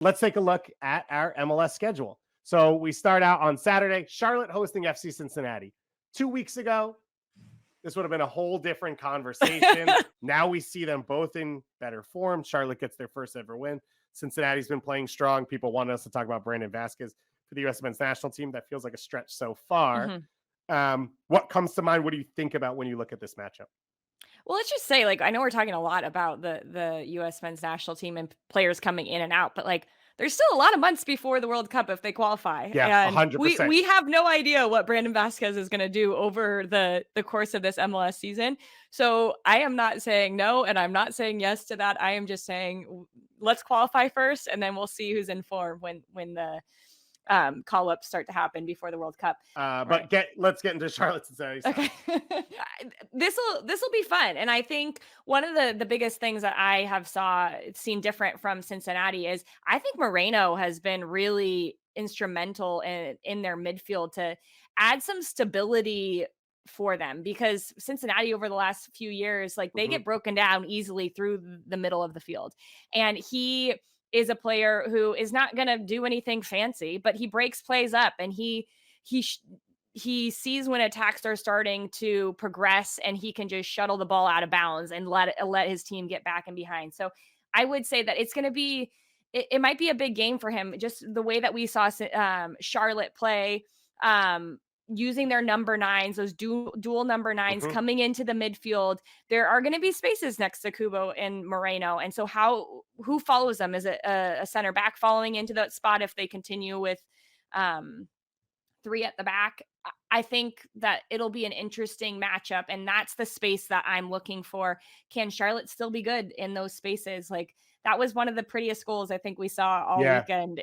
let's take a look at our MLS schedule. So we start out on Saturday, Charlotte hosting FC Cincinnati. 2 weeks ago, this would have been a whole different conversation. Now we see them both in better form. Charlotte gets their first ever win. Cincinnati's been playing strong. People wanted us to talk about Brandon Vasquez for the U.S. men's national team. That feels like a stretch so far. What comes to mind? What do you think about when you look at this matchup? Well, let's just say, like, I know we're talking a lot about the U.S. men's national team and players coming in and out, but like, there's still a lot of months before the World Cup if they qualify, Yeah, and we 100%. we have no idea what Brandon Vasquez is going to do over the course of this MLS season. So I am not saying no, and I'm not saying yes to that. I am just saying let's qualify first, and then we'll see who's in form when the call-ups start to happen before the World Cup. Right. But let's get into Charlotte Cincinnati. Okay. This will be fun. And I think one of the biggest things that I have seen different from Cincinnati is I think Moreno has been really instrumental in their midfield to add some stability for them, because Cincinnati over the last few years, like, they get broken down easily through the middle of the field. And he is a player who is not going to do anything fancy, but he breaks plays up, and he he sees when attacks are starting to progress, and he can just shuttle the ball out of bounds and let his team get back and behind. So I would say that it's going to be it might be a big game for him, just the way that we saw Charlotte play, using their number nines, those dual number nines coming into the midfield. There are going to be spaces next to Kubo and Moreno, and so who follows them? Is it a center back following into that spot if they continue with three at the back? I think that it'll be an interesting matchup, and that's the space that I'm looking for. Can Charlotte still be good in those spaces? Like, that was one of the prettiest goals I think we saw all weekend.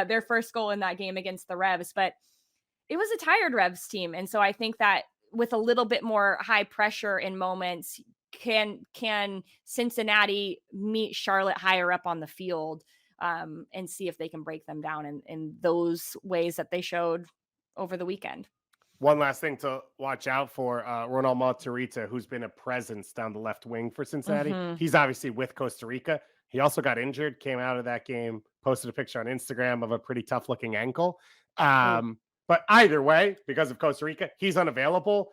Their first goal in that game against the Revs, but it was a tired Revs team. And so I think that with a little bit more high pressure in moments, can Cincinnati meet Charlotte higher up on the field, and see if they can break them down in those ways that they showed over the weekend. One last thing to watch out for, Ronald Monterita, who's been a presence down the left wing for Cincinnati. He's obviously with Costa Rica. He also got injured, came out of that game, posted a picture on Instagram of a pretty tough looking ankle. But either way, because of Costa Rica, he's unavailable.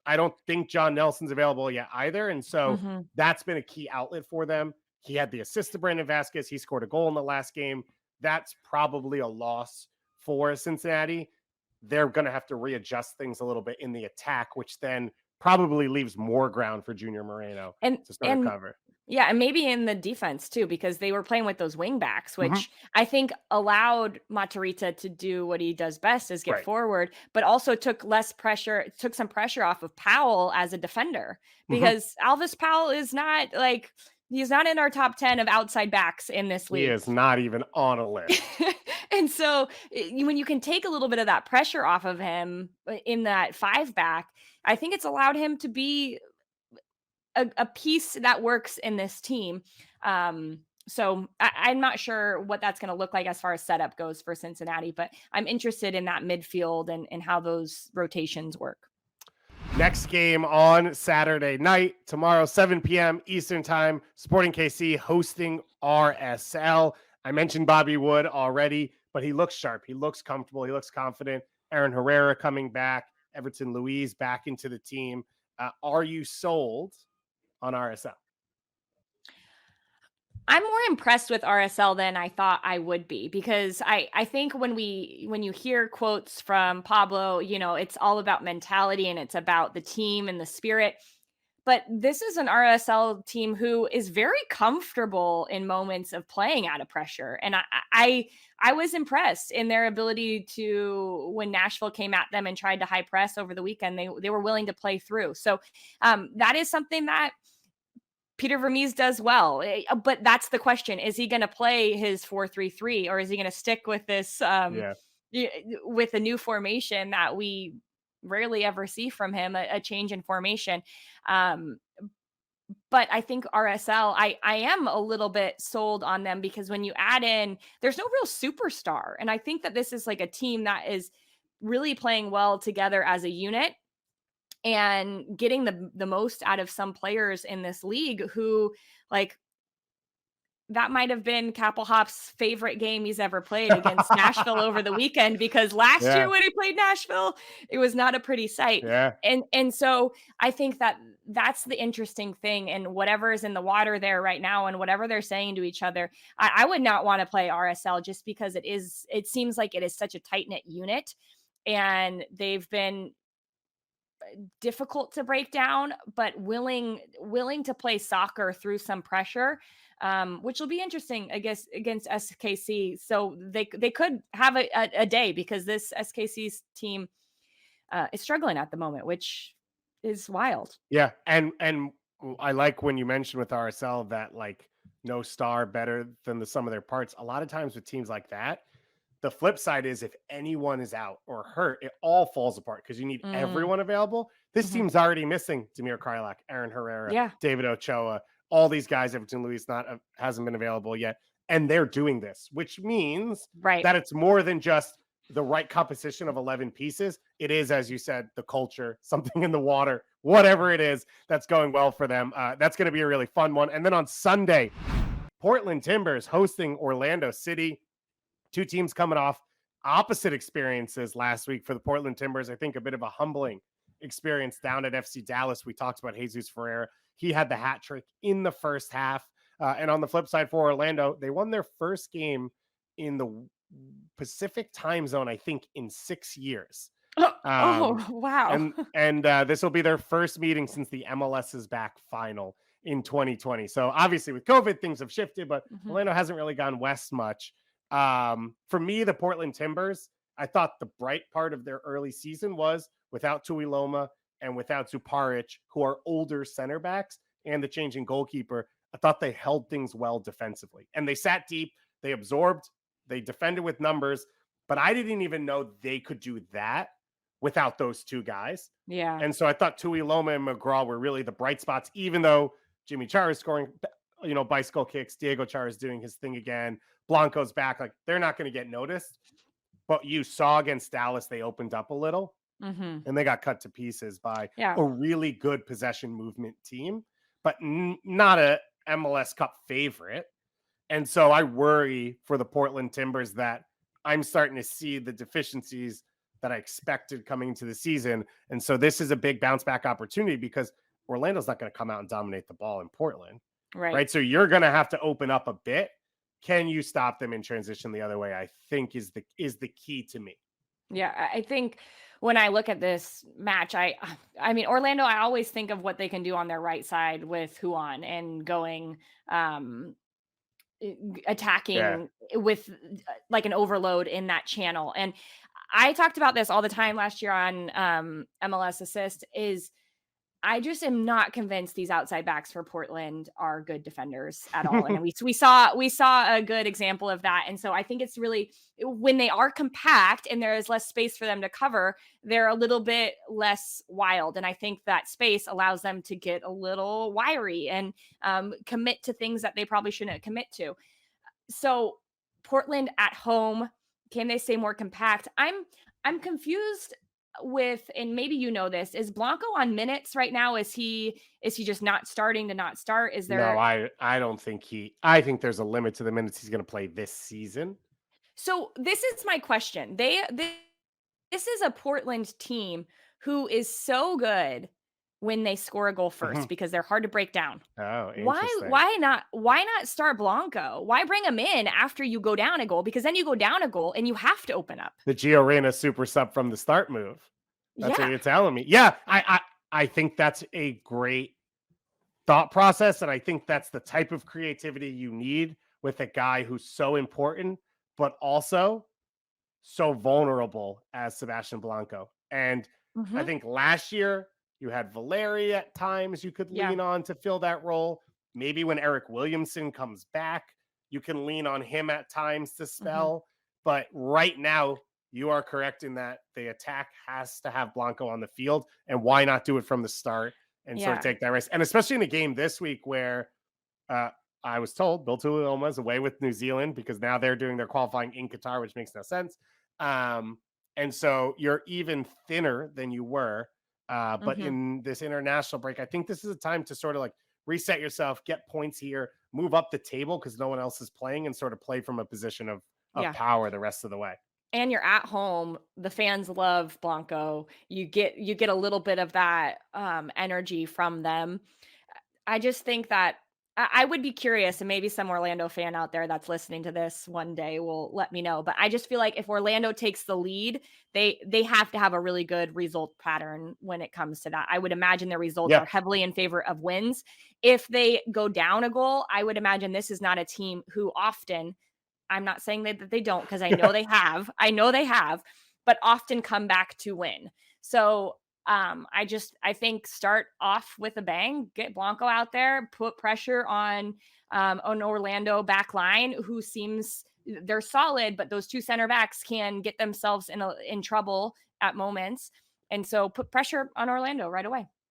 I don't think John Nelson's available yet either. And so that's been a key outlet for them. He had the assist to Brandon Vasquez. He scored a goal in the last game. That's probably a loss for Cincinnati. They're going to have to readjust things a little bit in the attack, which then probably leaves more ground for Junior Moreno to start a cover. Yeah, and maybe in the defense too, because they were playing with those wing backs, which I think allowed Matarrita to do what he does best, is get forward, but also took some pressure off of Powell as a defender, because Alvis Powell is not like, he's not in our top 10 of outside backs in this league. He is not even on a list. And so when you can take a little bit of that pressure off of him in that five back, I think it's allowed him to be a piece that works in this team. So I'm not sure what that's going to look like as far as setup goes for Cincinnati, but I'm interested in that midfield and how those rotations work. Next game on Saturday night, tomorrow, 7 p.m. Eastern time, Sporting KC hosting RSL. I mentioned Bobby Wood already, but he looks sharp. He looks comfortable. He looks confident. Aaron Herrera coming back. Everton Luiz back into the team. Are you sold on RSL? I'm more impressed with RSL than I thought I would be, because I think when you hear quotes from Pablo, it's all about mentality and it's about the team and the spirit. But this is an RSL team who is very comfortable in moments of playing out of pressure. And I was impressed in their ability to, when Nashville came at them and tried to high press over the weekend, they were willing to play through. So that is something that Peter Vermees does well. But that's the question. Is he going to play his 4-3-3, or is he going to stick with this with a new formation that we rarely ever see from him, a change in formation? But I think RSL, I am a little bit sold on them, because when you add in, there's no real superstar. And I think that this is like a team that is really playing well together as a unit and getting the most out of some players in this league who, like, that might have been Capel Hop's favorite game he's ever played against Nashville over the weekend, because last year Yeah, when he played Nashville, it was not a pretty sight. yeah, And so I think that that's the interesting thing, and whatever is in the water there right now and whatever they're saying to each other, I would not want to play RSL just because it seems like it is such a tight-knit unit, and they've been difficult to break down, but willing to play soccer through some pressure, which will be interesting, I guess, against SKC. So they could have a day, because this SKC's team is struggling at the moment, which is wild. yeah. And I like when you mentioned with RSL that like no star better than the sum of their parts. A lot of times with teams like that, the flip side is if anyone is out or hurt, it all falls apart because you need Mm, everyone available. This mhm. team's already missing Demir Krylak, Aaron Herrera, Yeah, David Ochoa, all these guys. Everton Luis not hasn't been available yet, and they're doing this, which means right. that it's more than just the right composition of 11 pieces. It is, as you said, the culture, something in the water, whatever it is that's going well for them. That's going to be a really fun one. And then on Sunday, Portland Timbers hosting Orlando City. Two teams coming off opposite experiences last week for the Portland Timbers. I think a bit of a humbling experience down at FC Dallas. We talked about Jesus Ferreira. He had the hat trick in the first half. And on the flip side for Orlando, they won their first game in the Pacific time zone, I think, in 6 years. Oh, Um, oh wow. and this will be their first meeting since the MLS is back final in 2020. So obviously with COVID, things have shifted, but Mhm. Orlando hasn't really gone west much. For me, the Portland Timbers, I thought the bright part of their early season was without Tuiloma and without Zuparic, who are older center backs, and the changing goalkeeper. I thought they held things well defensively, and they sat deep. They absorbed. They defended with numbers, but I didn't even know they could do that without those two guys. Yeah. And so I thought Tuiloma and McGraw were really the bright spots, even though Jimmy Chara is scoring, bicycle kicks. Diego Chara is doing his thing again. Blanco's back. Like they're not going to get noticed. But you saw against Dallas, they opened up a little Mhm. and they got cut to pieces by Yeah. a really good possession movement team, but not a MLS Cup favorite. And so I worry for the Portland Timbers that I'm starting to see the deficiencies that I expected coming into the season. And so this is a big bounce back opportunity because Orlando's not going to come out and dominate the ball in Portland, Right. right? So you're going to have to open up a bit. Can you stop them in transition the other way? I think is the key to me. Yeah, I think when I look at this match, I mean Orlando, I always think of what they can do on their right side with Huan and going um Yeah. attacking with like an overload in that channel. And I talked about this all the time last year on MLS Assist is I just am not convinced these outside backs for Portland are good defenders at all. And we saw a good example of that. And so I think it's really when they are compact and there is less space for them to cover, they're a little bit less wild. And I think that space allows them to get a little wiry and commit to things that they probably shouldn't commit to. So Portland at home, can they stay more compact? I'm confused with, and maybe you know this, is Blanco on minutes right now? Is he just not starting to not start? Is No, there I don't think I think there's a limit to the minutes he's going to play this season. so this is my question. This is a Portland team who is so good when they score a goal first Mhm. because they're hard to break down. Oh, Why interesting. why not start Blanco? Why bring him in after you go down a goal? Because then you go down a goal and you have to open up. The Gio Reyna super sub from the start move. That's what Yeah. you're telling me. Yeah, I think that's a great thought process, and I think that's the type of creativity you need with a guy who's so important, but also so vulnerable as Sebastian Blanco. And I Mhm. think last year you had Valeri at times you could Yeah. lean on to fill that role. Maybe when Eric Williamson comes back, you can lean on him at times to Mhm. spell. But right now, you are correct in that the attack has to have Blanco on the field. And why not do it from the start and sort of Yeah. take that risk? And especially in a game this week where uh, I was told Bill Tuiloma is away with New Zealand because now they're doing their qualifying in Qatar, which makes no sense. Um, and so you're even thinner than you were. But Mhm. in this international break, I think this is a time to sort of like reset yourself, get points here, move up the table because no one else is playing, and sort of play from a position of Yeah. power the rest of the way. And you're at home. The fans love Blanco. You get a little bit of that energy from them. I just think that I would be curious, and maybe some Orlando fan out there that's listening to this one day will let me know. But I just feel like if Orlando takes the lead, they have to have a really good result pattern when it comes to that. I would imagine their results Yeah. are heavily in favor of wins. If they go down a goal, I would imagine this is not a team who often, I'm not saying that they don't, because I know they have. I know they have, but often come back to win. So I think start off with a bang, get Blanco out there, put pressure on an Orlando back line who seems they're solid, but those two center backs can get themselves in trouble at moments. And so put pressure on Orlando right away.